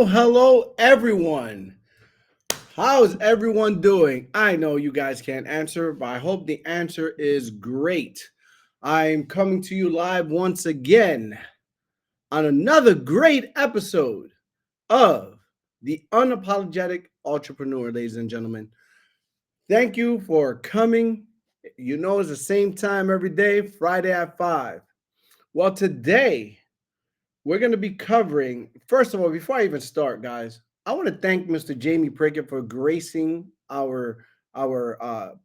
Hello, everyone. How's everyone doing? I know you guys can't answer, but I hope the answer is great. I'm coming to you live once again on another great episode of the Unapologetic Entrepreneur, ladies and gentlemen. Thank you for coming. You know, it's the same time every day, Friday at 5. Well, today, we're going to be covering, first of all, before I even start, guys, I want to thank Mr. Jamie Prickett for gracing our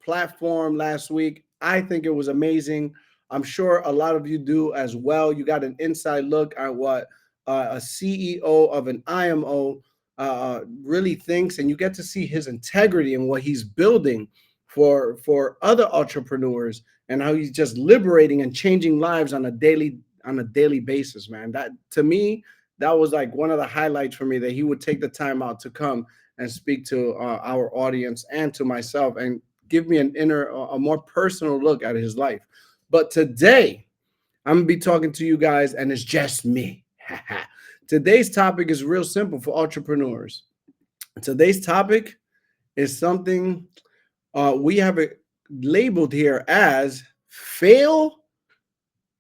platform last week. I think it was amazing. I'm sure a lot of you do as well. You got an inside look at what a CEO of an IMO really thinks, and you get to see his integrity and what he's building for other entrepreneurs and how he's just liberating and changing lives on a daily basis, man. That, to me, that was like one of the highlights for me, that he would take the time out to come and speak to our audience and to myself and give me a more personal look at his life. But today, I'm gonna be talking to you guys, and it's just me. Today's topic is real simple for entrepreneurs. Today's topic is something we have it labeled here as fail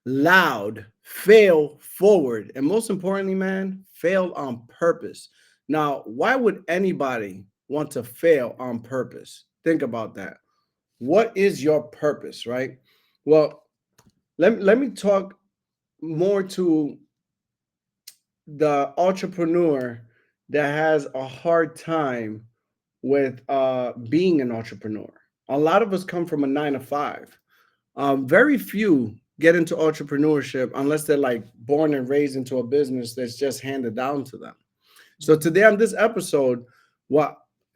loud, fail forward, and most importantly, man, fail on purpose. Now, why would anybody want to fail on purpose? Think about that. What is your purpose, right? Well, let me talk more to the entrepreneur that has a hard time with being an entrepreneur. A lot of us come from a 9 to 5. Very few get into entrepreneurship unless they're like born and raised into a business that's just handed down to them. So today on this episode,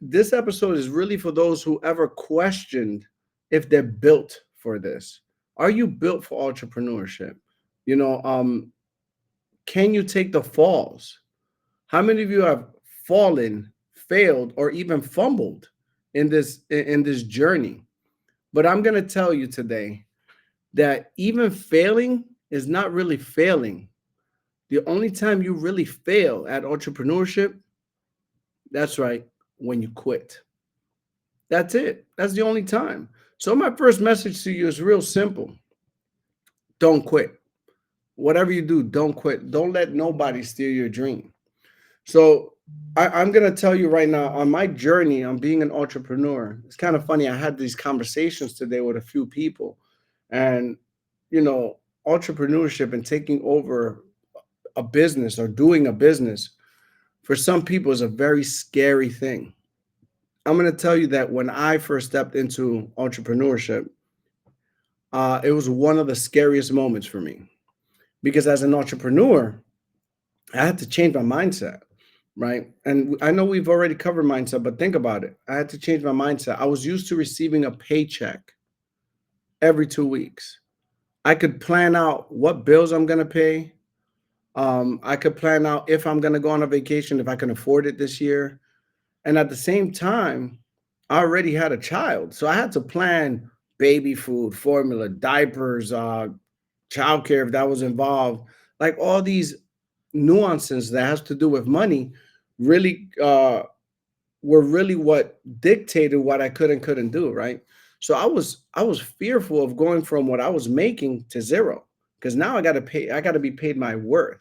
this episode is really for those who ever questioned if they're built for this. Are you built for entrepreneurship? You know, can you take the falls? How many of you have fallen, failed, or even fumbled in this journey? But I'm going to tell you today that even failing is not really failing. The only time you really fail at entrepreneurship, that's right, when you quit. That's it. That's the only time. So my first message to you is real simple. Don't quit. Whatever you do, don't quit. Don't let nobody steal your dream. So I'm going to tell you right now, on my journey on being an entrepreneur, it's kind of funny. I had these conversations today with a few people, and, you know, entrepreneurship and taking over a business or doing a business for some people is a very scary thing. I'm going to tell you that when I first stepped into entrepreneurship, it was one of the scariest moments for me, because as an entrepreneur, I had to change my mindset, right? And I know we've already covered mindset, but think about it. I had to change my mindset. I was used to receiving a paycheck every 2 weeks. I could plan out what bills I'm going to pay. I could plan out if I'm going to go on a vacation, if I can afford it this year. And at the same time, I already had a child. So I had to plan baby food, formula, diapers, childcare if that was involved, like all these nuances that has to do with money, really were really what dictated what I could and couldn't do, right? So I was fearful of going from what I was making to zero because now I got to be paid my worth.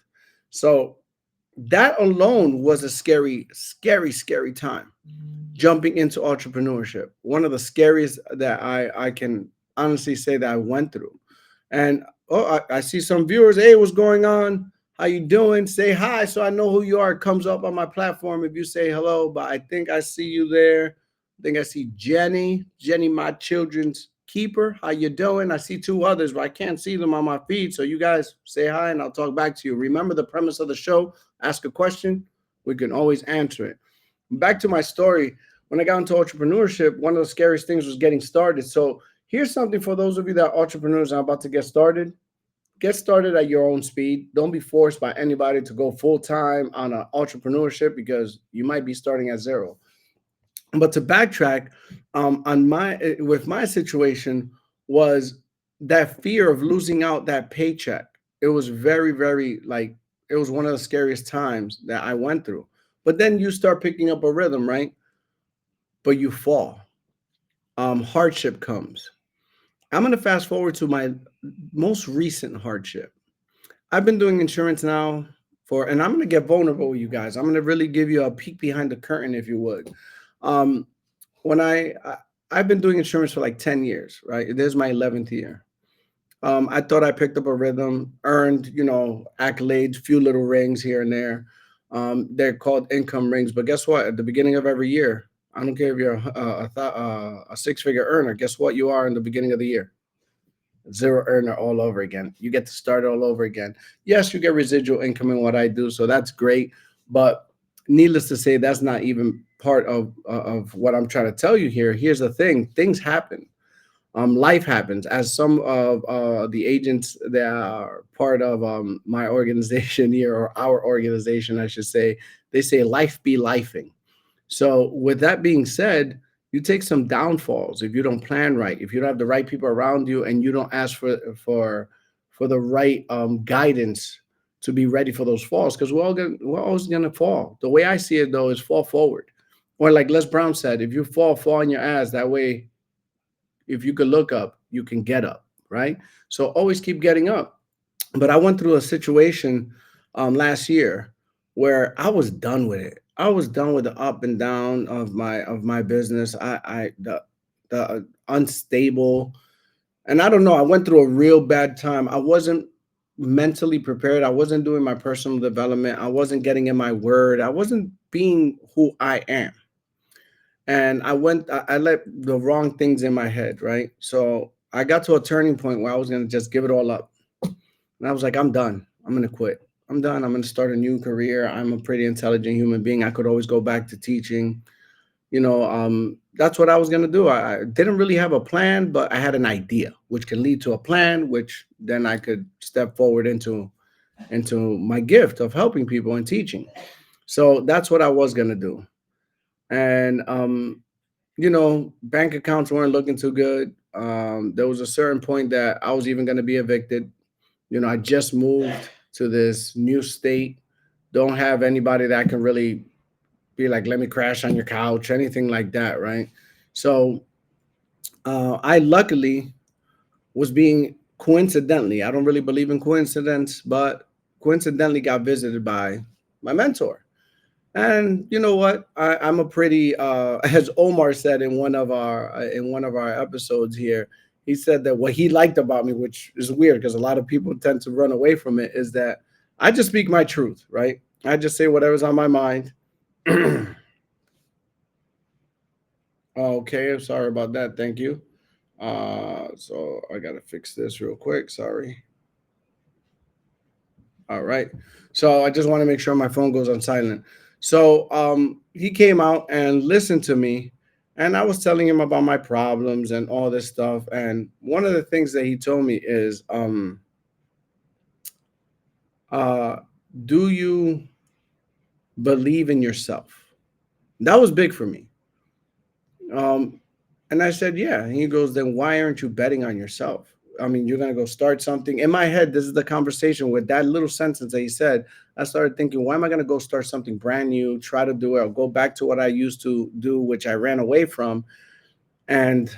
So that alone was a scary, scary, scary time jumping into entrepreneurship. One of the scariest that I can honestly say that I went through. And I see some viewers. Hey, what's going on? How you doing? Say hi so I know who you are. It comes up on my platform if you say hello. But I think I see you there. I think I see Jenny. Jenny, my children's keeper. How you doing? I see two others, but I can't see them on my feed. So you guys say hi and I'll talk back to you. Remember the premise of the show: ask a question, we can always answer it. Back to my story. When I got into entrepreneurship, one of the scariest things was getting started. So here's something for those of you that are entrepreneurs and are about to get started. Get started at your own speed. Don't be forced by anybody to go full time on an entrepreneurship because you might be starting at zero. But to backtrack, on my with my situation was that fear of losing out that paycheck. It was very, very like it was one of the scariest times that I went through. But then you start picking up a rhythm, right? But you fall. Hardship comes. I'm going to fast forward to my most recent hardship. I've been doing insurance now and I'm going to get vulnerable with you guys. I'm going to really give you a peek behind the curtain, if you would. Um, when I've been doing insurance for like 10 years, right? This is my 11th year. I thought I picked up a rhythm, earned, accolades, few little rings here and there. They're called income rings, but guess what? At the beginning of every year, I don't care if you're a six-figure earner. Guess what you are in the beginning of the year? Zero earner all over again. You get to start all over again. Yes, you get residual income in what I do, so that's great. But needless to say, that's not even part of what I'm trying to tell you here. Here's the thing: things happen. Life happens. As some of the agents that are part of my organization here, or our organization, I should say, they say life be lifing. So, with that being said, you take some downfalls if you don't plan right, if you don't have the right people around you, and you don't ask for the right guidance to be ready for those falls, because we're always gonna fall. The way I see it though is fall forward, or like Les Brown said, if you fall on your ass. That way, if you could look up, you can get up, right? So always keep getting up. But I went through a situation last year where I was done with it. I was done with the up and down of my business. The unstable, and I don't know. I went through a real bad time. I wasn't mentally prepared. I wasn't doing my personal development. I wasn't getting in my word. I wasn't being who I am. And I let the wrong things in my head, right? So I got to a turning point where I was gonna just give it all up. And I was like, I'm done. I'm gonna quit. I'm done. I'm gonna start a new career. I'm a pretty intelligent human being. I could always go back to teaching. That's what I was gonna do. I didn't really have a plan, but I had an idea, which can lead to a plan, which then I could step forward into my gift of helping people and teaching. So that's what I was gonna do. And bank accounts weren't looking too good. There was a certain point that I was even going to be evicted. I just moved to this new state. Don't have anybody that can really be like, let me crash on your couch, anything like that, right? So I luckily was being coincidentally, I don't really believe in coincidence, but coincidentally got visited by my mentor. And you know what? I'm a pretty, as Omar said in one of our episodes here, he said that what he liked about me, which is weird because a lot of people tend to run away from it, is that I just speak my truth, right? I just say whatever's on my mind. Okay, I'm sorry about that. Thank you. So I gotta fix this real quick. Sorry. All right. So I just want to make sure my phone goes on silent. So he came out and listened to me, and I was telling him about my problems and all this stuff. And one of the things that he told me is, uh, do you believe in yourself? That was big for me. Um, And I said, yeah. And he goes, then why aren't you betting on yourself? I mean, you're going to go start something. In my head, this is the conversation with that little sentence that he said. I started thinking, why am I going to go start something brand new, try to do it, or go back to what I used to do, which I ran away from, and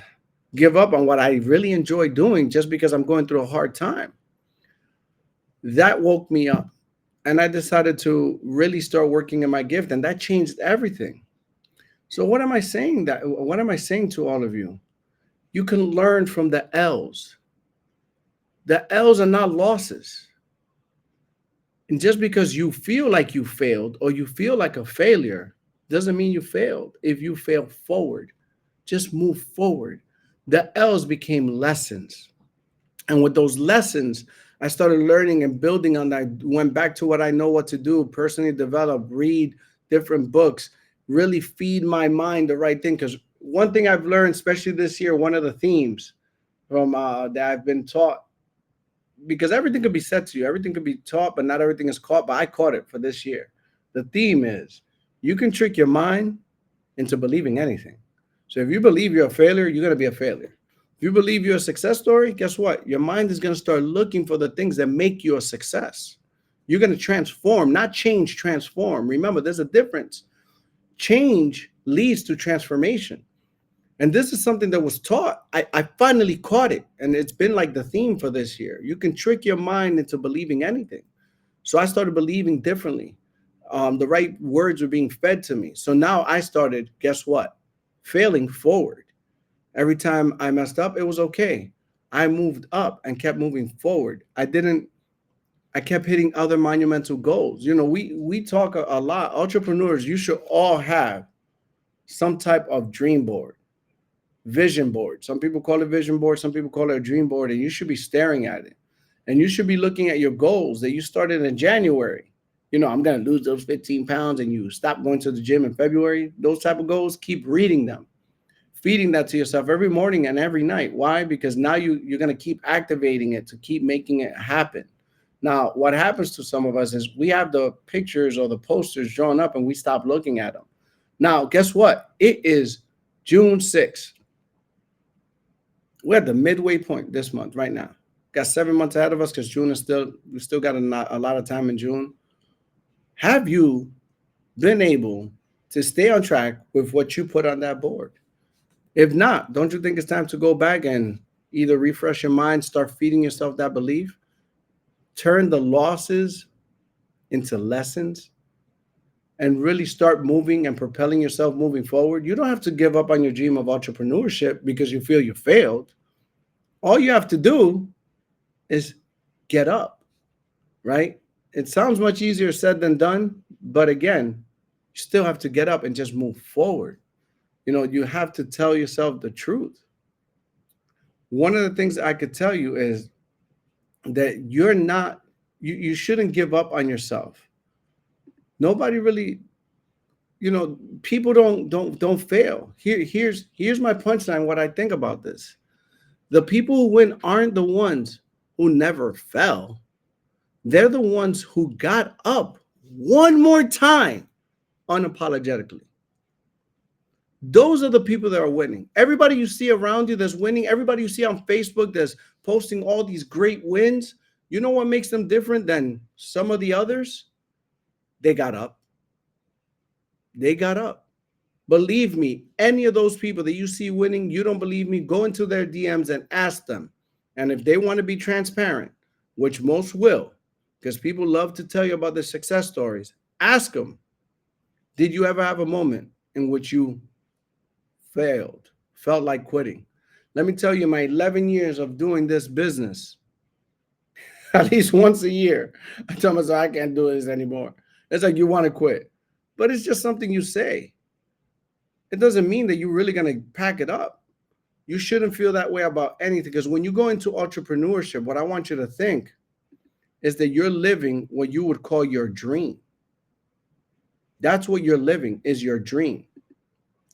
give up on what I really enjoy doing just because I'm going through a hard time? That woke me up. And I decided to really start working in my gift. And that changed everything. So what am I saying to all of you? You can learn from the L's. The L's are not losses. And just because you feel like you failed or you feel like a failure doesn't mean you failed. If you fail forward, just move forward. The L's became lessons. And with those lessons, I started learning and building on that. Went back to what I know what to do, personally develop, read different books, really feed my mind the right thing. Because one thing I've learned, especially this year, one of the themes from that I've been taught, because everything could be said to you, everything could be taught, but not everything is caught. But I caught it for this year. The theme is you can trick your mind into believing anything. So if you believe you're a failure, you're going to be a failure. If you believe you're a success story, guess what? Your mind is going to start looking for the things that make you a success. You're going to transform, not change, transform. Remember, there's a difference. Change leads to transformation. And this is something that was taught. I finally caught it. And it's been like the theme for this year. You can trick your mind into believing anything. So I started believing differently. The right words were being fed to me. So now I started, guess what? Failing forward. Every time I messed up, it was okay. I moved up and kept moving forward. I kept hitting other monumental goals. You know, we talk a lot. Entrepreneurs, you should all have some type of dream board, vision board. Some people call it vision board, some people call it a dream board, and you should be staring at it. And you should be looking at your goals that you started in January. You know, I'm going to lose those 15 pounds, and you stop going to the gym in February. Those type of goals, keep reading them, feeding that to yourself every morning and every night. Why? Because now you're going to keep activating it to keep making it happen. Now, what happens to some of us is we have the pictures or the posters drawn up and we stop looking at them. Now, guess what? It is June 6th. We're at the midway point this month right now. Got 7 months ahead of us because we still got a lot of time in June. Have you been able to stay on track with what you put on that board? If not, don't you think it's time to go back and either refresh your mind, start feeding yourself that belief, turn the losses into lessons, and really start moving and propelling yourself moving forward? You don't have to give up on your dream of entrepreneurship because you feel you failed. All you have to do is get up, right? It sounds much easier said than done, but again, you still have to get up and just move forward. You know, you have to tell yourself the truth. One of the things I could tell you is that you shouldn't give up on yourself. Nobody really, people don't fail. Here's my punchline, what I think about this. The people who win aren't the ones who never fell. They're the ones who got up one more time unapologetically. Those are the people that are winning. Everybody you see around you that's winning, everybody you see on Facebook that's posting all these great wins, you know what makes them different than some of the others? They got up. They got up. Believe me, any of those people that you see winning, you don't believe me, go into their DMs and ask them. And if they want to be transparent, which most will, because people love to tell you about their success stories, ask them, did you ever have a moment in which you failed, felt like quitting? Let me tell you, my 11 years of doing this business, at least once a year, I tell myself I can't do this anymore. It's like you want to quit, but it's just something you say. It doesn't mean that you're really going to pack it up. You shouldn't feel that way about anything, because when you go into entrepreneurship, what I want you to think is that you're living what you would call your dream. That's what you're living, is your dream.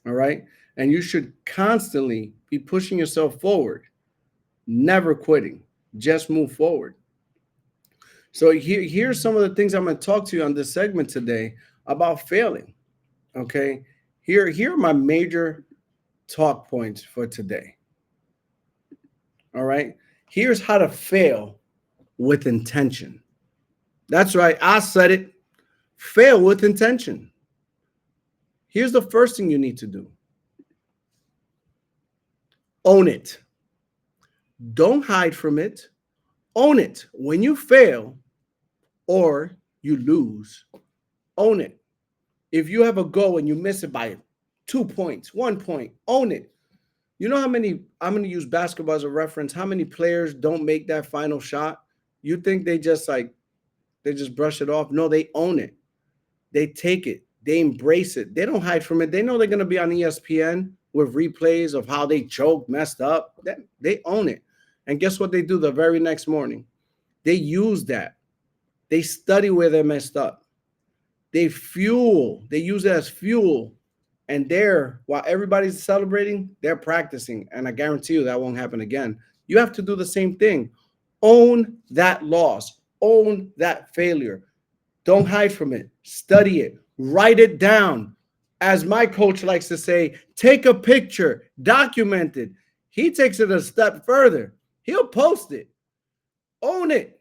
All right. And you should constantly be pushing yourself forward, never quitting, just move forward. So here's some of the things I'm going to talk to you on this segment today about failing. Okay. Here are my major talk points for today. All right. Here's how to fail with intention. That's right. I said it. Fail with intention. Here's the first thing you need to do. Own it. Don't hide from it. Own it. When you fail or you lose, own it. If you have a goal and you miss it by 2 points, 1 point, own it. You know how many, I'm going to use basketball as a reference, how many players don't make that final shot? You think they just brush it off? No, they own it. They take it. They embrace it. They don't hide from it. They know they're going to be on ESPN with replays of how they choked, messed up. They own it. And guess what they do the very next morning? They use that. They study where they messed up. They use it as fuel. And while everybody's celebrating, they're practicing. And I guarantee you that won't happen again. You have to do the same thing. Own that loss. Own that failure. Don't hide from it. Study it. Write it down. As my coach likes to say, take a picture, document it. He takes it a step further. He'll post it. Own it.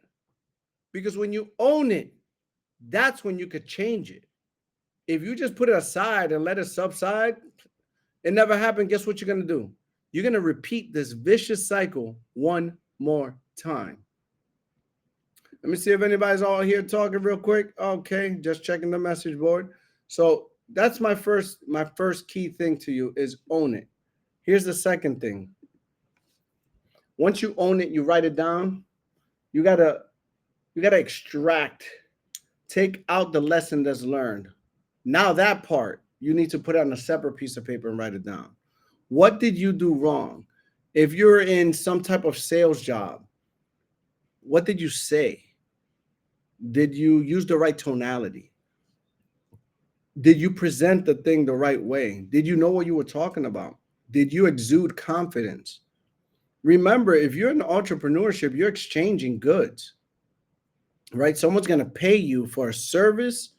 Because when you own it, that's when you could change it. If you just put it aside and let it subside, it never happened. Guess what you're going to do? You're going to repeat this vicious cycle one more time. Let me see if anybody's all here talking real quick. Okay, just checking the message board. So that's my first key thing to you is own it. Here's the second thing. Once you own it, you write it down. You gotta extract, take out the lesson that's learned. Now that part, you need to put it on a separate piece of paper and write it down. What did you do wrong? If you're in some type of sales job, what did you say? Did you use the right tonality? Did you present the thing the right way? Did you know what you were talking about? Did you exude confidence? Remember, if you're in entrepreneurship, you're exchanging goods, right? Someone's going to pay you for a service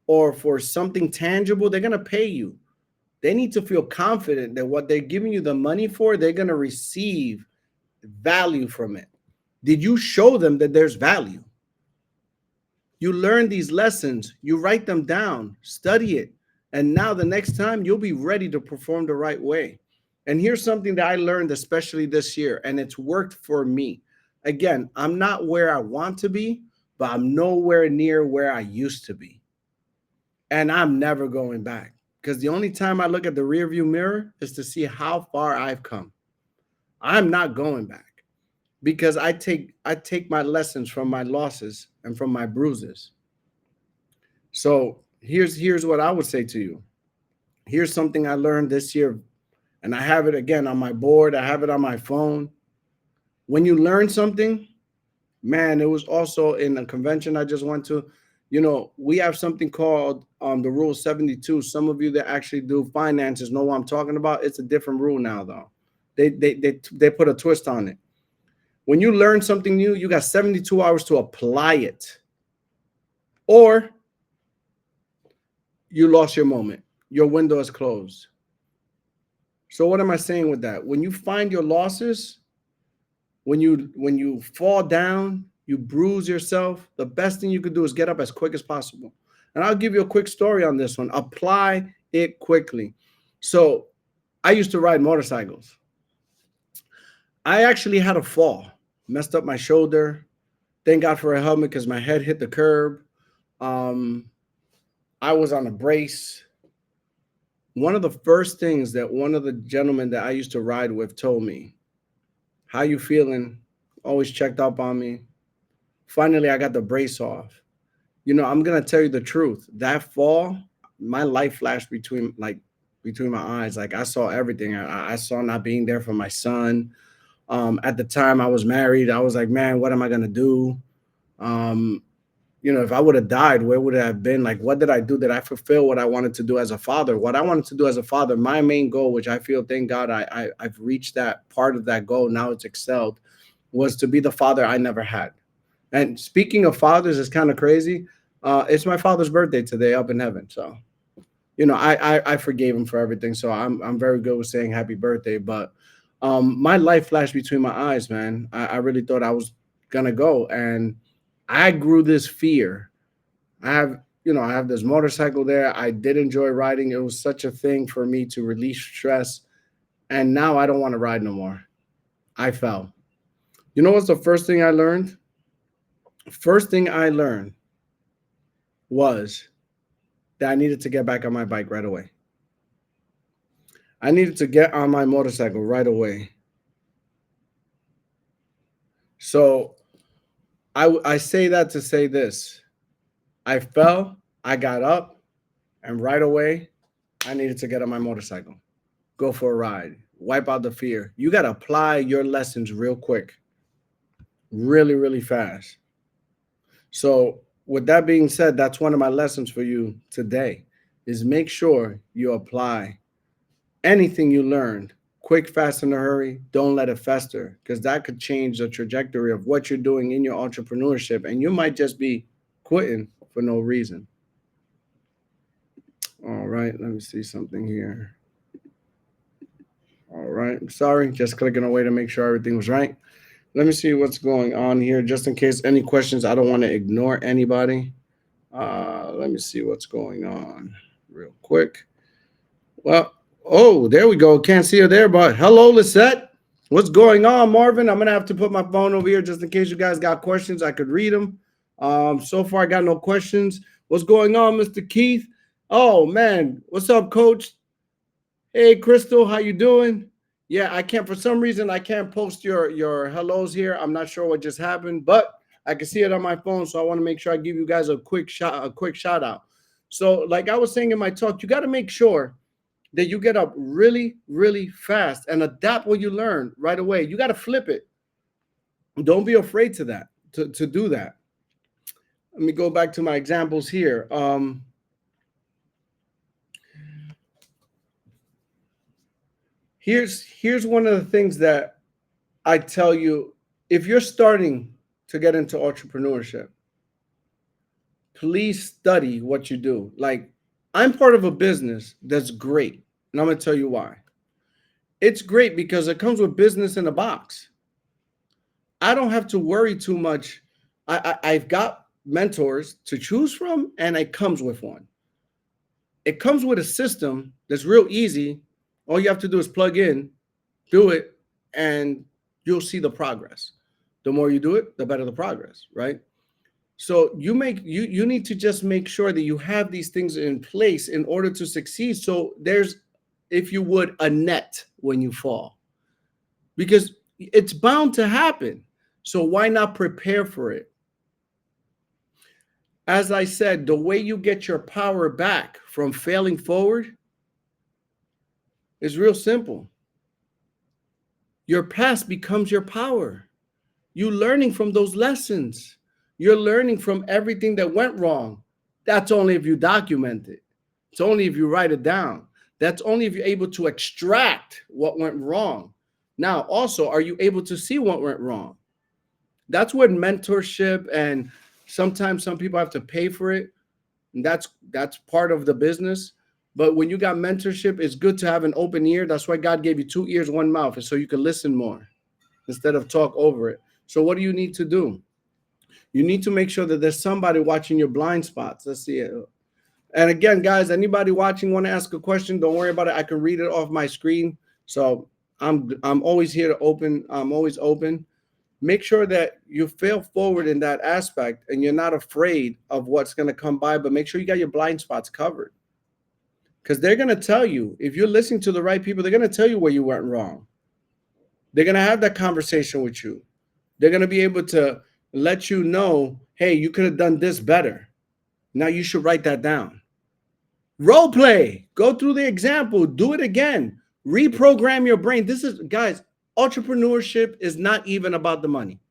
or for something tangible. They're going to pay you. They need to feel confident that what they're giving you the money for, they're going to receive value from it. Did you show them that there's value? You learn these lessons, you write them down, study it, and now the next time you'll be ready to perform the right way. And here's something that I learned, especially this year, and it's worked for me. Again, I'm not where I want to be, but I'm nowhere near where I used to be. And I'm never going back, because the only time I look at the rearview mirror is to see how far I've come. I'm not going back, because I take my lessons from my losses and from my bruises. So here's what I would say to you. Here's something I learned this year, and I have it again on my board. I have it on my phone. When you learn something, man, it was also in a convention I just went to. You know, we have something called the Rule 72. Some of you that actually do finances know what I'm talking about. It's a different rule now, though. They put a twist on it. When you learn something new, you got 72 hours to apply it. Or you lost your moment. Your window is closed. So what am I saying with that? When you find your losses, when you fall down, you bruise yourself, the best thing you could do is get up as quick as possible. And I'll give you a quick story on this one. Apply it quickly. So I used to ride motorcycles. I actually had a fall, messed up my shoulder. Thank God for a helmet because my head hit the curb. I was on a brace. One of the first things that one of the gentlemen that I used to ride with told me, "How you feeling?" Always checked up on me. Finally, I got the brace off. You know, I'm going to tell you the truth. That fall, my life flashed between my eyes. Like I saw everything. I saw not being there for my son. At the time I was married, I was like, man, what am I going to do? You know, if I would have died, where would it have been? Like, what did I do? Did I fulfill what I wanted to do as a father? What I wanted to do as a father, my main goal, which I feel, thank God, I've reached that part of that goal. Now it's excelled, was to be the father I never had. And speaking of fathers, it's kind of crazy. It's my father's birthday today up in heaven. So I forgave him for everything, so I'm very good with saying happy birthday. But my life flashed between my eyes, man. I really thought I was gonna go, and I grew this fear. I have this motorcycle there. I did enjoy riding. It was such a thing for me to release stress, and now I don't want to ride no more. I fell. You know what's the first thing I learned? First thing I learned was that I needed to get back on my bike right away. I needed to get on my motorcycle right away. So I say that to say this. I fell, I got up, and right away, I needed to get on my motorcycle, go for a ride, wipe out the fear. You got to apply your lessons real quick, really, really fast. So with that being said, that's one of my lessons for you today is make sure you apply anything you learned quick, fast, in a hurry. Don't let it fester because that could change the trajectory of what you're doing in your entrepreneurship. And you might just be quitting for no reason. All right, let me see something here. All right, sorry, just clicking away to make sure everything was right. Let me see what's going on here, just in case any questions. I don't want to ignore anybody. Let me see what's going on real quick. Well, oh, there we go. Can't see her there, but hello, Lisette. What's going on, Marvin? I'm gonna have to put my phone over here just in case you guys got questions. I could read them. So far, I got no questions. What's going on, Mr. Keith? Oh man, what's up, Coach? Hey, Crystal, how you doing? Yeah, I can't. For some reason, I can't post your hellos here. I'm not sure what just happened, but I can see it on my phone, so I want to make sure I give you guys a quick shout out. So, like I was saying in my talk, you got to make sure that you get up really, really fast and adapt what you learn right away. You got to flip it. Don't be afraid to do that. Let me go back to my examples here. Here's one of the things that I tell you. If you're starting to get into entrepreneurship, please study what you do. Like, I'm part of a business that's great, and I'm going to tell you why. It's great because it comes with business in a box. I don't have to worry too much. I've got mentors to choose from, and it comes with one. It comes with a system that's real easy. All you have to do is plug in, do it, and you'll see the progress. The more you do it, the better the progress, right? So you need to just make sure that you have these things in place in order to succeed. So there's, if you would, a net when you fall, because it's bound to happen. So why not prepare for it? As I said, the way you get your power back from failing forward is real simple. Your past becomes your power. You're learning from those lessons. You're learning from everything that went wrong. That's only if you document it. It's only if you write it down. That's only if you're able to extract what went wrong. Now, also, are you able to see what went wrong? That's what mentorship, and sometimes some people have to pay for it. And that's part of the business. But when you got mentorship, it's good to have an open ear. That's why God gave you 2 ears, 1 mouth, and so you can listen more instead of talk over it. So what do you need to do? You need to make sure that there's somebody watching your blind spots. Let's see it. And again, guys, anybody watching want to ask a question, don't worry about it. I can read it off my screen. So I'm always here to open. I'm always open. Make sure that you fail forward in that aspect and you're not afraid of what's going to come by, but make sure you got your blind spots covered. Because they're going to tell you, if you're listening to the right people, they're going to tell you where you went wrong. They're going to have that conversation with you. They're going to be able to let you know, hey, you could have done this better. Now you should write that down. Role play. Go through the example. Do it again. Reprogram your brain. This is, guys, entrepreneurship is not even about the money.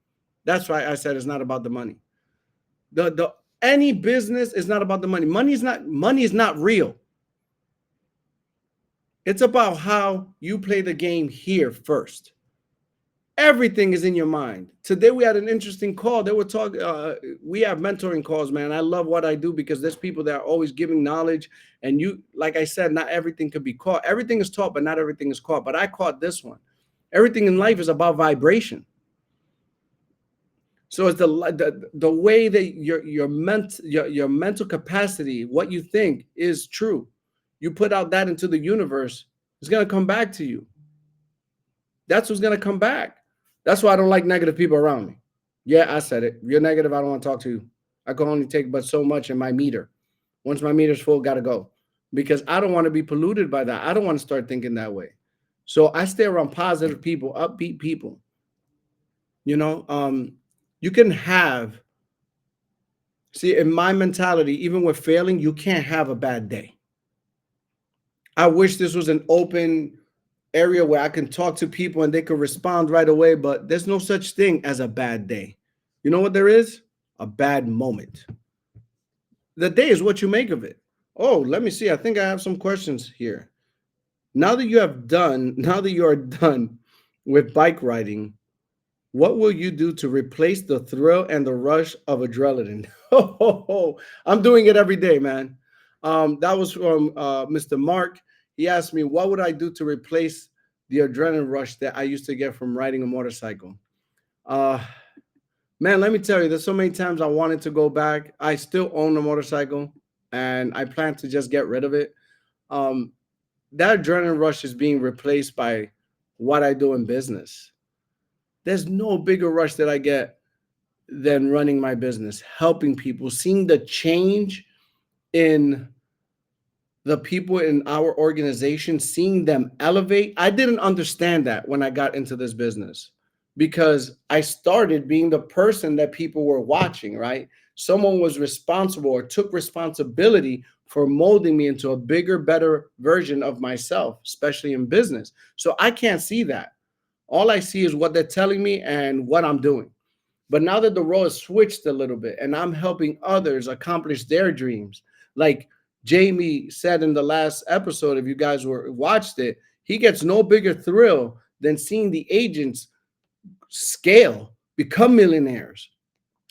That's why I said it's not about the money. Any business is not about the money. Money is not real. It's about how you play the game here first. Everything is in your mind. Today we had an interesting call. They were talking. We have mentoring calls, man. I love what I do because there's people that are always giving knowledge. And you, like I said, not everything could be caught. Everything is taught, but not everything is caught. But I caught this one. Everything in life is about vibration. So it's the way that your mental capacity, what you think is true. You put out that into the universe, it's gonna come back to you. That's what's gonna come back. That's why I don't like negative people around me. Yeah, I said it. If you're negative, I don't want to talk to you. I can only take but so much in my meter. Once my meter's full, gotta go. Because I don't want to be polluted by that. I don't want to start thinking that way. So I stay around positive people, upbeat people. You know, you can have, see, in my mentality, even with failing, you can't have a bad day. I wish this was an open area where I can talk to people and they can respond right away, but there's no such thing as a bad day. You know what there is? A bad moment. The day is what you make of it. Oh, let me see. I think I have some questions here. Now that you are done with bike riding, what will you do to replace the thrill and the rush of adrenaline? Oh, I'm doing it every day, man. That was from Mr. Mark. He asked me, what would I do to replace the adrenaline rush that I used to get from riding a motorcycle? Uh, Man, let me tell you, there's so many times I wanted to go back. I still own a motorcycle and I plan to just get rid of it. Um, that adrenaline rush is being replaced by what I do in business. There's no bigger rush that I get than running my business, helping people, seeing the change in the people in our organization, seeing them elevate. I didn't understand that when I got into this business because I started being the person that people were watching, right? Someone was responsible or took responsibility for molding me into a bigger, better version of myself, especially in business. So I can't see that. All I see is what they're telling me and what I'm doing. But now that the role has switched a little bit and I'm helping others accomplish their dreams, like Jamie said in the last episode, if you guys were watched it, he gets no bigger thrill than seeing the agents scale, become millionaires.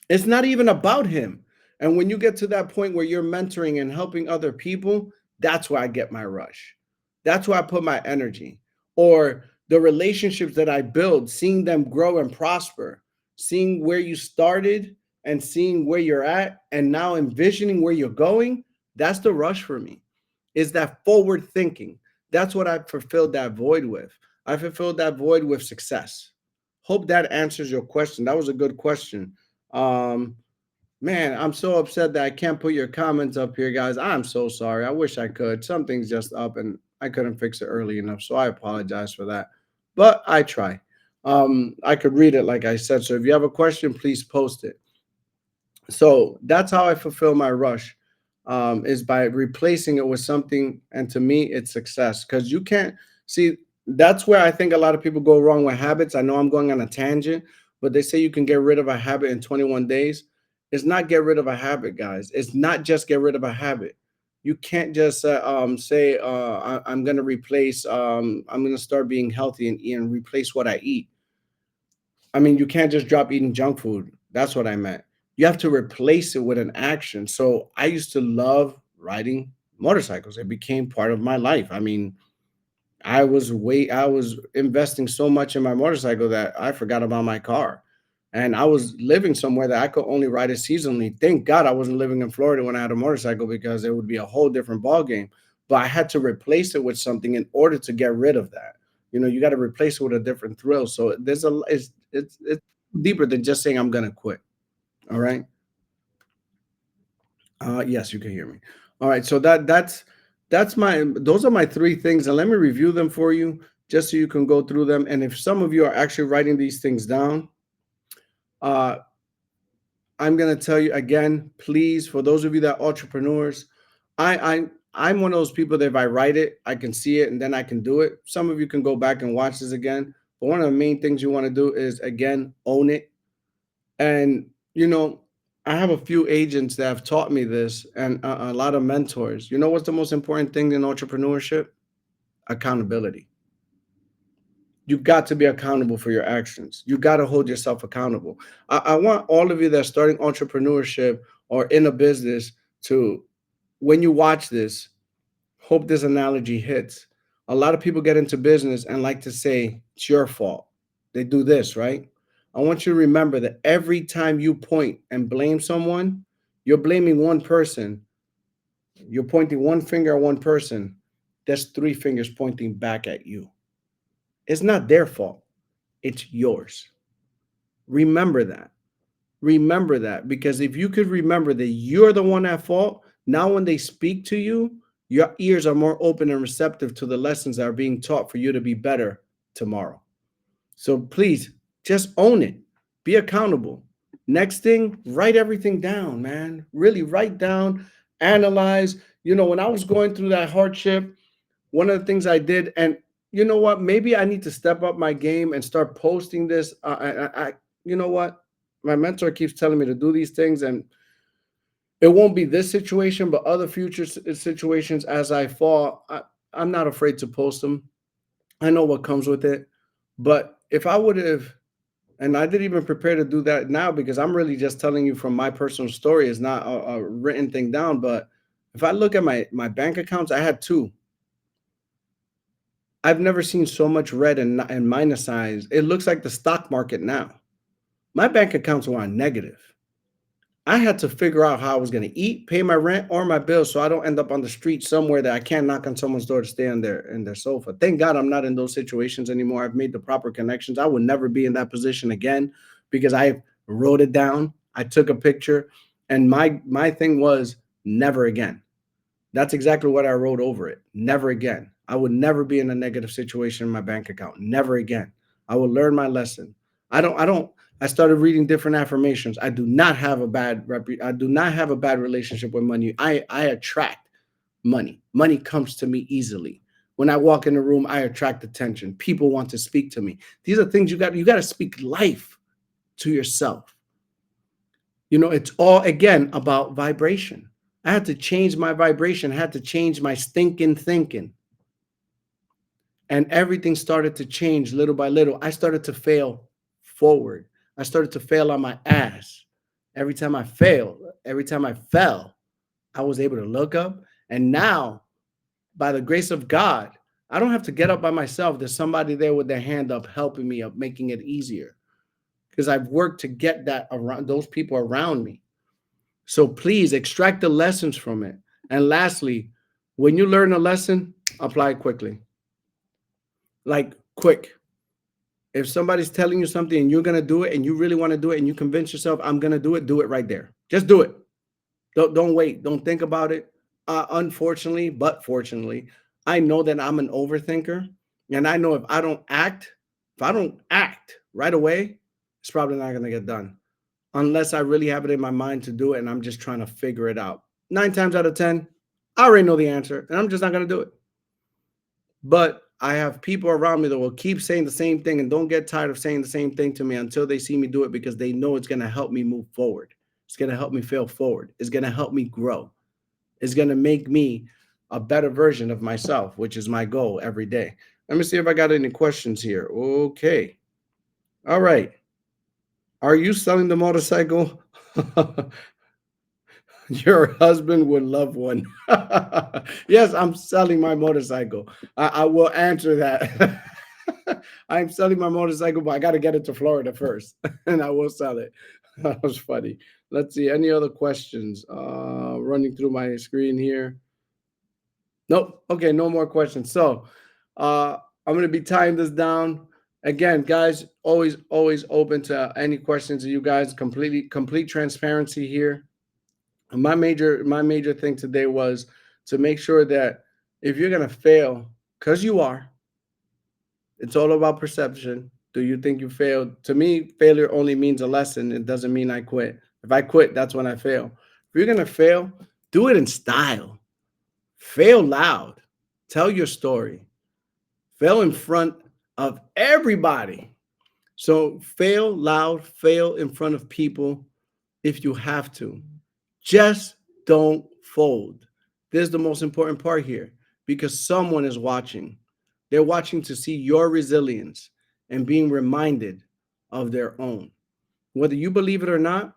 It's not even about him. And when you get to that point where you're mentoring and helping other people, that's where I get my rush. That's where I put my energy. Or the relationships that I build, seeing them grow and prosper, seeing where you started and seeing where you're at, and now envisioning where you're going. That's the rush for me, is that forward thinking. That's what I fulfilled that void with. I fulfilled that void with success. Hope that answers your question. That was a good question. Um, Man, I'm so upset that I can't put your comments up here, guys. I'm so sorry. I wish I could. Something's just up and I couldn't fix it early enough. So I apologize for that. But I try. I could read it like I said. So if you have a question, please post it. So that's how I fulfill my rush, is by replacing it with something. And to me, it's success. Because you can't see, that's where I think a lot of people go wrong with habits. I know I'm going on a tangent, but they say you can get rid of a habit in 21 days. It's not get rid of a habit, guys. It's not just get rid of a habit. You can't just say, I'm going to replace, I'm going to start being healthy and replace what I eat. I mean, you can't just drop eating junk food. That's what I meant. You have to replace it with an action. So I used to love riding motorcycles. It became part of my life. I mean, I was investing so much in my motorcycle that I forgot about my car. And I was living somewhere that I could only ride it seasonally. Thank God I wasn't living in Florida when I had a motorcycle because it would be a whole different ball game. But I had to replace it with something in order to get rid of that. You know, you got to replace it with a different thrill. So it's deeper than just saying I'm gonna quit. All right. Yes, you can hear me. All right. So that's my those are my three things, and let me review them for you just so you can go through them. And if some of you are actually writing these things down, uh, I'm gonna tell you again, please, for those of you that are entrepreneurs, I'm one of those people that if I write it, I can see it and then I can do it. Some of you can go back and watch this again. But one of the main things you want to do is again own it. And you know, I have a few agents that have taught me this, and a lot of mentors. You know what's the most important thing in entrepreneurship? Accountability. You got to be accountable for your actions. You got to hold yourself accountable. I want all of you that are starting entrepreneurship or in a business to, when you watch this, hope this analogy hits. A lot of people get into business and like to say it's your fault. They do this, right? I want you to remember that every time you point and blame someone, you're blaming one person. You're pointing one finger at one person. There's three fingers pointing back at you. It's not their fault. It's yours. Remember that. Remember that, because if you could remember that you're the one at fault, now when they speak to you, your ears are more open and receptive to the lessons that are being taught for you to be better tomorrow. So please just own it. Be accountable. Next thing, write everything down, man. Really write down, analyze. When I was going through that hardship, one of the things I did, and you know what? Maybe I need to step up my game and start posting this. You know what? My mentor keeps telling me to do these things, and it won't be this situation, but other future situations as I fall. I'm not afraid to post them. I know what comes with it, but if I would have, and I didn't even prepare to do that now because I'm really just telling you from my personal story. It's not a written thing down, but if I look at my bank accounts, I had two. I've never seen so much red and minus signs. It looks like the stock market now. My bank accounts were on negative. I had to figure out how I was going to eat, pay my rent or my bills so I don't end up on the street somewhere that I can't knock on someone's door to stay on their sofa. Thank God I'm not in those situations anymore. I've made the proper connections. I will never be in that position again because I wrote it down. I took a picture, and my thing was never again. That's exactly what I wrote over it. Never again. I would never be in a negative situation in my bank account. Never again. I will learn my lesson. I started reading different affirmations. I do not have a bad relationship with money. I attract money. Money comes to me easily. When I walk in a room, I attract attention. People want to speak to me. These are things you got to speak life to yourself. It's all again about vibration. I had to change my vibration. I had to change my stinking thinking. And everything started to change little by little. I started to fail forward. I started to fail on my ass. Every time I failed, every time I fell, I was able to look up. And now, by the grace of God, I don't have to get up by myself. There's somebody there with their hand up, helping me up, making it easier. Because I've worked to get that around those people around me. So please extract the lessons from it. And lastly, when you learn a lesson, apply it quickly. Like quick. If somebody's telling you something and you're going to do it and you really want to do it and you convince yourself, I'm going to do it right there. Just do it. Don't wait. Don't think about it. Unfortunately, but fortunately, I know that I'm an overthinker. And I know if I don't act right away, it's probably not going to get done. Unless I really have it in my mind to do it and I'm just trying to figure it out. 9 times out of 10, I already know the answer and I'm just not going to do it. But I have people around me that will keep saying the same thing and don't get tired of saying the same thing to me until they see me do it, because they know it's going to help me move forward. It's going to help me fail forward. It's going to help me grow. It's going to make me a better version of myself, which is my goal every day. Let me see if I got any questions here. Okay. All right. Are you selling the motorcycle? Your husband would love one. Yes, I'm selling my motorcycle. I will answer that. I'm selling my motorcycle, but I got to get it to Florida first, and I will sell it. That was funny. Let's see. Any other questions? Running through my screen here. Nope. Okay, no more questions. So I'm going to be tying this down. Again, guys, always open to any questions of you guys. Complete transparency here. My major thing today was to make sure that if you're going to fail, because you are, it's all about perception. Do you think you failed? To me, failure only means a lesson. It doesn't mean I quit. If I quit, that's when I fail. If you're going to fail, do it in style. Fail loud. Tell your story. Fail in front of everybody. So fail loud, fail in front of people if you have to. Just don't fold. This is the most important part here, because someone is watching. They're watching to see your resilience. and being reminded of their own. Whether you believe it or not,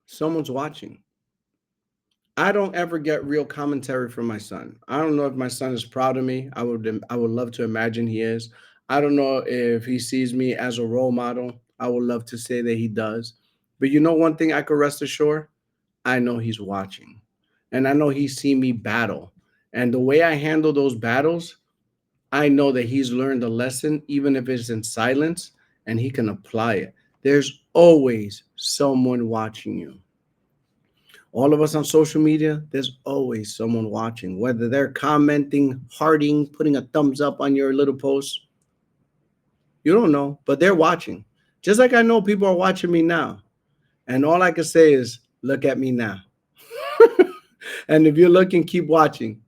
someone's watching. I don't ever get real commentary from my son. I don't know if my son is proud of me. I would love to imagine he is. I don't know if he sees me as a role model. I would love to say that he does. But you know one thing I could rest assured? I know he's watching. And I know he's seen me battle. And the way I handle those battles, I know that he's learned a lesson, even if it's in silence, and he can apply it. There's always someone watching you. All of us on social media, there's always someone watching, whether they're commenting, hearting, putting a thumbs up on your little post. You don't know, but they're watching. Just like I know people are watching me now. And all I can say is, look at me now. And if you're looking, keep watching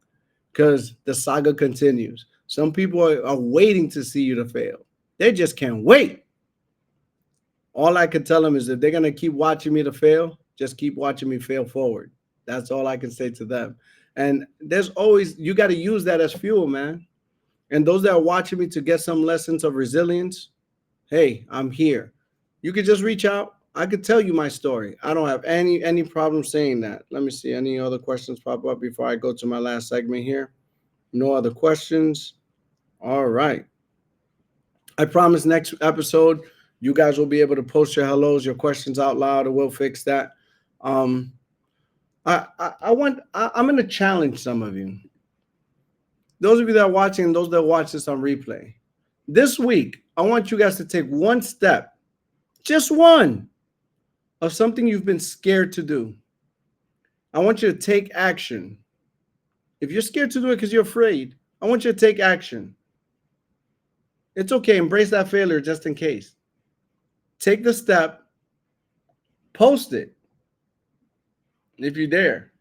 because the saga continues. Some people are waiting to see you to fail. They just can't wait. All I can tell them is if they're going to keep watching me to fail, just keep watching me fail forward. That's all I can say to them. And there's always, you got to use that as fuel, man. And those that are watching me to get some lessons of resilience, hey, I'm here. You could just reach out. I could tell you my story. I don't have any problem saying that. Let me see. Any other questions pop up before I go to my last segment here? No other questions. All right. I promise next episode you guys will be able to post your hellos, your questions out loud, and we'll fix that. Um, I'm going to challenge some of you. Those of you that are watching, those that watch this on replay. This week, I want you guys to take one step, just one, of something you've been scared to do. I want you to take action. If you're scared to do it because you're afraid, I want you to take action. It's okay. Embrace that failure just in case. Take the step. Post it if you dare.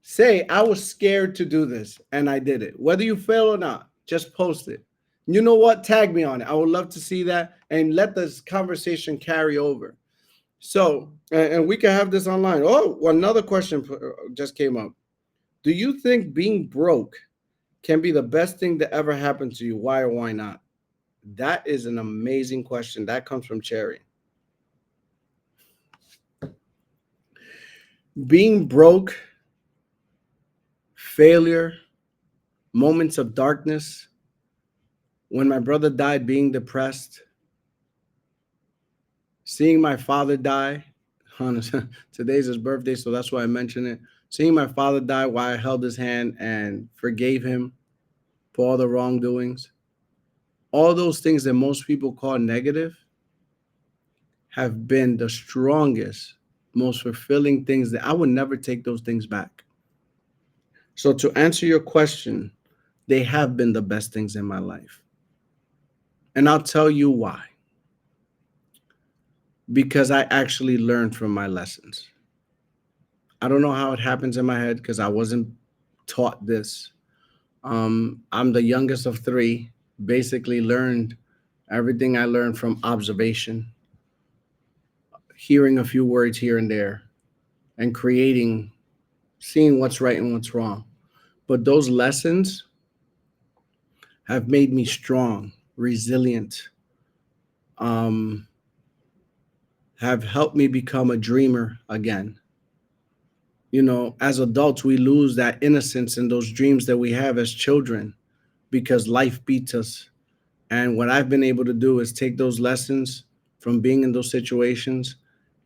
Say, I was scared to do this and I did it. Whether you fail or not, just post it. You know what? Tag me on it. I would love to see that and let this conversation carry over. So, and we can have this online. Oh, another question just came up. Do you think being broke can be the best thing that ever happened to you? Why or why not? That is an amazing question. That comes from Cherry. Being broke, failure, moments of darkness, when my brother died, being depressed, seeing my father die. Today's his birthday, so that's why I mention it. Seeing my father die while I held his hand and forgave him for all the wrongdoings. All those things that most people call negative have been the strongest, most fulfilling things that I would never take those things back. So to answer your question, they have been the best things in my life. And I'll tell you why. Because I actually learned from my lessons. I don't know how it happens in my head because I wasn't taught this. I'm the youngest of three, basically learned everything I learned from observation, hearing a few words here and there, and creating, seeing what's right and what's wrong. But those lessons have made me strong, resilient, um, have helped me become a dreamer again. You know, as adults, we lose that innocence and those dreams that we have as children because life beats us. And what I've been able to do is take those lessons from being in those situations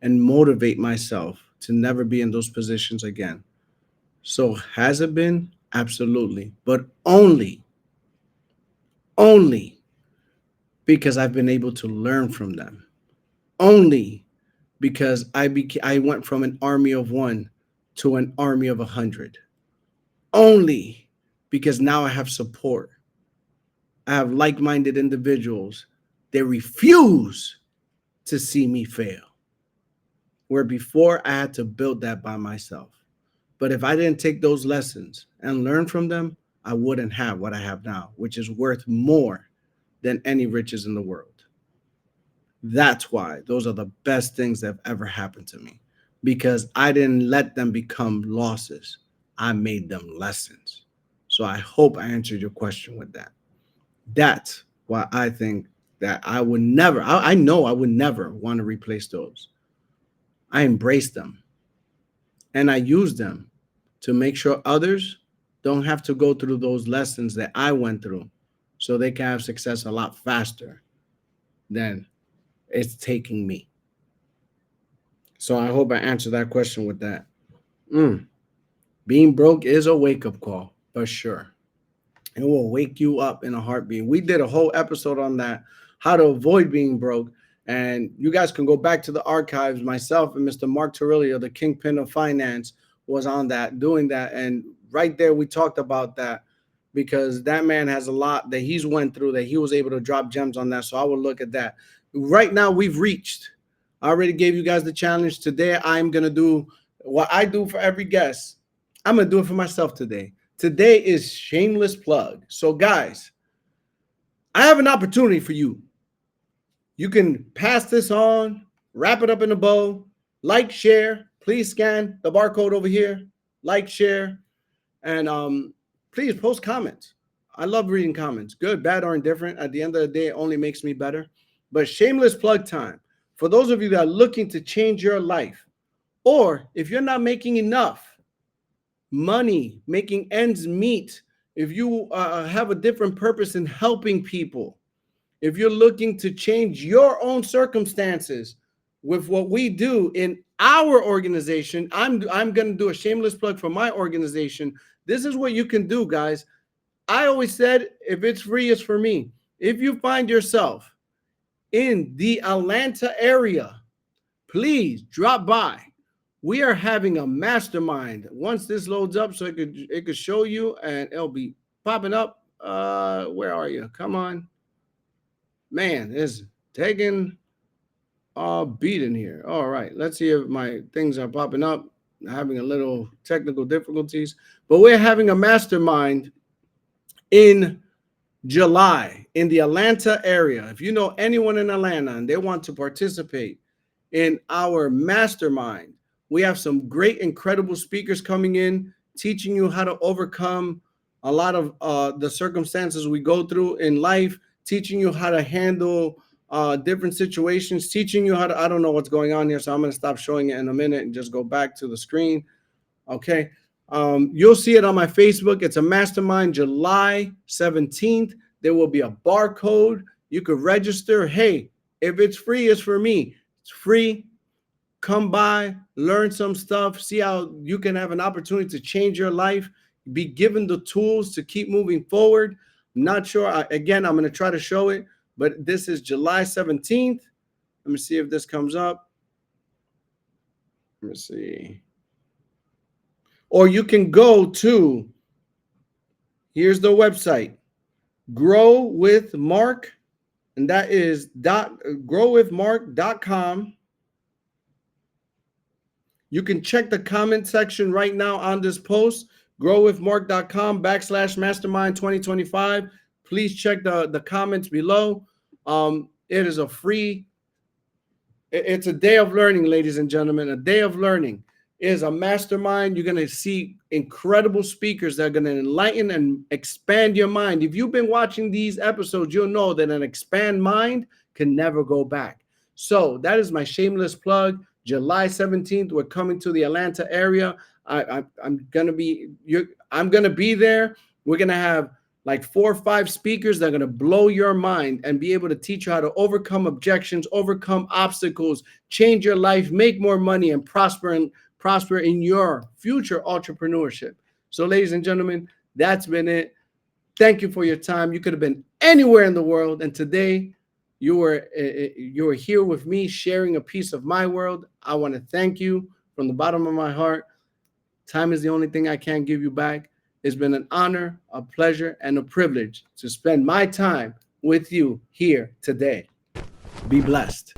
and motivate myself to never be in those positions again. So has it been? Absolutely. But only because I've been able to learn from them. Only because I went from an army of one to an army of 100. Only because now I have support. I have like-minded individuals. They refuse to see me fail. Where before I had to build that by myself. But if I didn't take those lessons and learn from them, I wouldn't have what I have now, which is worth more than any riches in the world. That's why those are the best things that have ever happened to me because I didn't let them become losses. I made them lessons. So I hope I answered your question with that. That's why I think that I would never, I know I would never want to replace those. I embrace them and I use them to make sure others don't have to go through those lessons that I went through so they can have success a lot faster than it's taking me. So I hope I answered that question with that. Being broke is a wake-up call, for sure. It will wake you up in a heartbeat. We did a whole episode on that, how to avoid being broke. And you guys can go back to the archives. Myself and Mr. Mark Torrillo, the kingpin of finance, was on that, doing that. And right there, we talked about that because that man has a lot that he's went through that he was able to drop gems on that. So I will look at that. Right now, we've reached. I already gave you guys the challenge. Today, I'm going to do what I do for every guest. I'm going to do it for myself today. Today is shameless plug. So, guys, I have an opportunity for you. You can pass this on, wrap it up in a bow, like, share. Please scan the barcode over here. Like, share, and please post comments. I love reading comments, good, bad, or indifferent. At the end of the day, it only makes me better. But shameless plug time. For those of you that are looking to change your life, or if you're not making enough money, making ends meet, if you have a different purpose in helping people, if you're looking to change your own circumstances with what we do in our organization, I'm going to do a shameless plug for my organization. This is what you can do, guys. I always said, if it's free, it's for me. If you find yourself in the Atlanta area, please drop by. We are having a mastermind. Once this loads up, so it could show you, and it'll be popping up. Where are you? Come on, man. It's taking a beat in here. All right, let's see if my things are popping up. Having a little technical difficulties, but we're having a mastermind in July in the Atlanta area. If you know anyone in Atlanta and they want to participate in our mastermind, we have some great, incredible speakers coming in, teaching you how to overcome a lot of the circumstances we go through in life, teaching you how to handle different situations, teaching you how to, I don't know what's going on here, so I'm going to stop showing it in a minute and just go back to the screen. Okay. You'll see it on my Facebook. It's a mastermind, July 17th. There will be a barcode. You could register. Hey, if it's free, it's for me. It's free. Come by, learn some stuff, see how you can have an opportunity to change your life, be given the tools to keep moving forward. I'm not sure. Again, I'm going to try to show it, but this is July 17th. Let me see if this comes up. Let me see. Or you can go to, here's the website, Grow with Mark, and that is growwithmark.com. You can check the comment section right now on this post, growwithmark.com/mastermind 2025. Please check the comments below. It is a free, it's a day of learning, ladies and gentlemen, a day of learning. It is a mastermind. You're going to see incredible speakers that are going to enlighten and expand your mind. If you've been watching these episodes, you'll know that an expand mind can never go back. So that is my shameless plug. July 17th, we're coming to the Atlanta area. I'm gonna be there. We're gonna have like 4 or 5 speakers that are gonna blow your mind and be able to teach you how to overcome objections, overcome obstacles, change your life, make more money, and prosper in your future entrepreneurship. So, ladies and gentlemen, that's been it. Thank you for your time. You could have been anywhere in the world, and today you were here with me sharing a piece of my world. I want to thank you from the bottom of my heart. Time is the only thing I can't give you back. It's been an honor, a pleasure, and a privilege to spend my time with you here today. Be blessed.